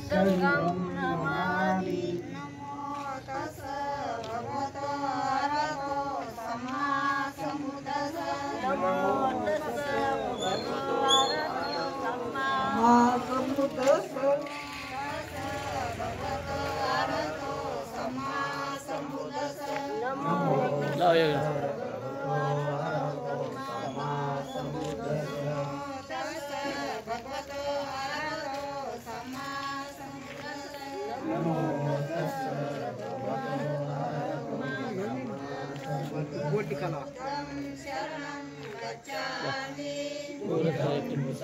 संगम नमामि। नमो तस्स भगवतो अरहतो सम्मा सम्बुद्धस्स। नमो तस्स भगवतो अरहतो सम्मा सम्बुद्धस्स। भगवतो अरहतो सम्मा सम्बुद्धस्स। नमो शरणं गच्छामि।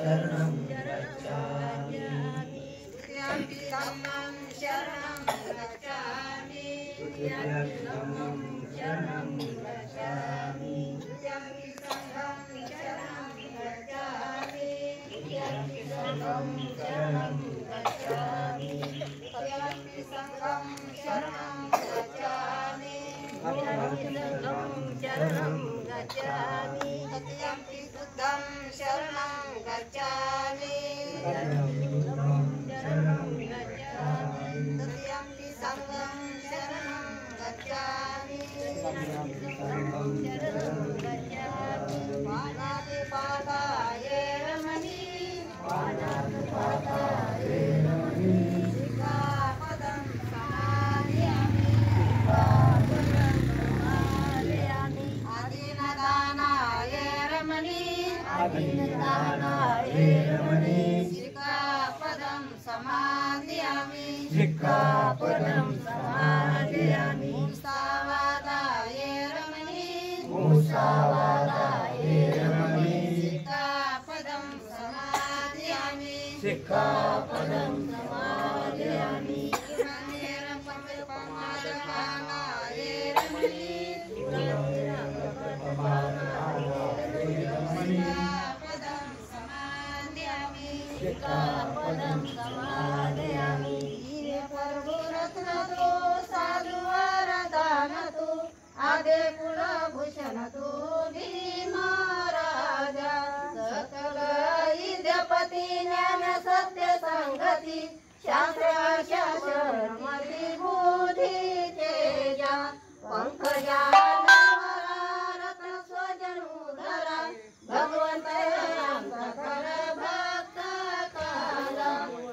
शरणं गच्छामि। धम्मं शरणं गच्छामि। धम्मं शरणं गच्छामि। संघं शरणं गच्छामि। संघं शरणं गच्छामि। संघं शरणं गच्छामि। शरणं गच्छामि। सत्यं बुद्धं शरणं गच्छामि। शरणं गच्छामि। सत्यं संघं शरणं गच्छामि। शरणं गच्छामि। पादातिपाताय रमणि। पादातिपाताय रमणि। सिक्खापदं समादयामि। आदिनदानाय रमणि। आदिनदानाय रमणि। सिक्खापदं समादयामि। सिक्खापदं समादयामि। मुसावादाय रमणि। मुसावादाय रमणि। सिक्खापदं समादयामि। सिक्खापदं समादयामि। पमादपानाय रमणि। सिक्खापदं समादयामि। सिक्खापदं समादयामि। प्रभुरत्नतो साधुवरदानतो आदे कुलभूषणतो भीमराजा। सकल विद्यापति ज्ञान सत्य संगति शास्त्र शासनमति बुद्धि तेजा। पंकजा रत्न स्वजनुधरा भगवंत सकल भक्त काला।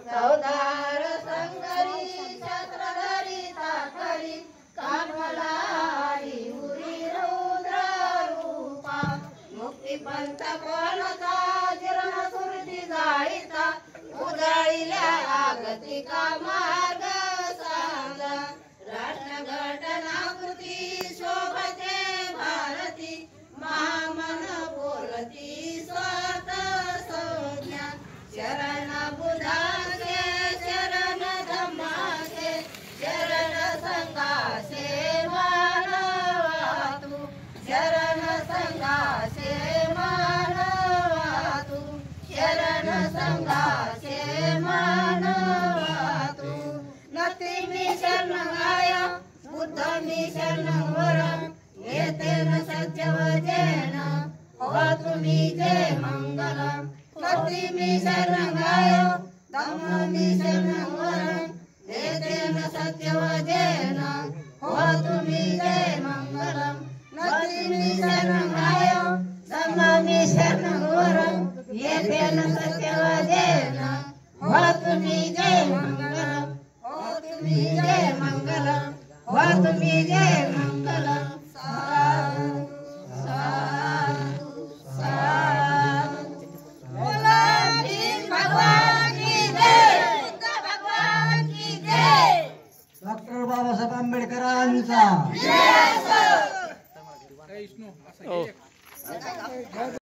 चौदार संगरी छत्रधरी ताकरी कानमलारी उरी रुद्र रूपा। मुक्ती पंथ कोणता जीर्ण सुरती जाळीता उजाळील्या आगतिका मार्ग सांगा। राष्ट्रघटनाकृती शोभते भारती महामन बोलती स्वत संज्ञा। शरण बुद्धाचे शरण धम्माचे शरण संघाचे मानवातू। शरण संघाचे मानवातू। शरण संघाचे मानवातू। नती मी शरण गाय बुद्ध मी शरण वरम। येतेन सत्य वचन हो तुम्ही जय मंगलम। नती मी शरण गाय धम्म मी शरण वरम। येतेन सत्य वचन हो तुम्ही जय मंगलम। नती मी शरण गाय धम्म मी शरण वरम। येतेन सत्य वचन हो तुम्ही जय मंगलम। हो तुम्ही जय मंगलम। हो तुम्ही जय मंगलम। साधु साधु साधु। बोला भीम भगवान की जय। बुद्ध भगवान की जय। डॉक्टर बाबासाहेब आंबेडकरांचा जय असो।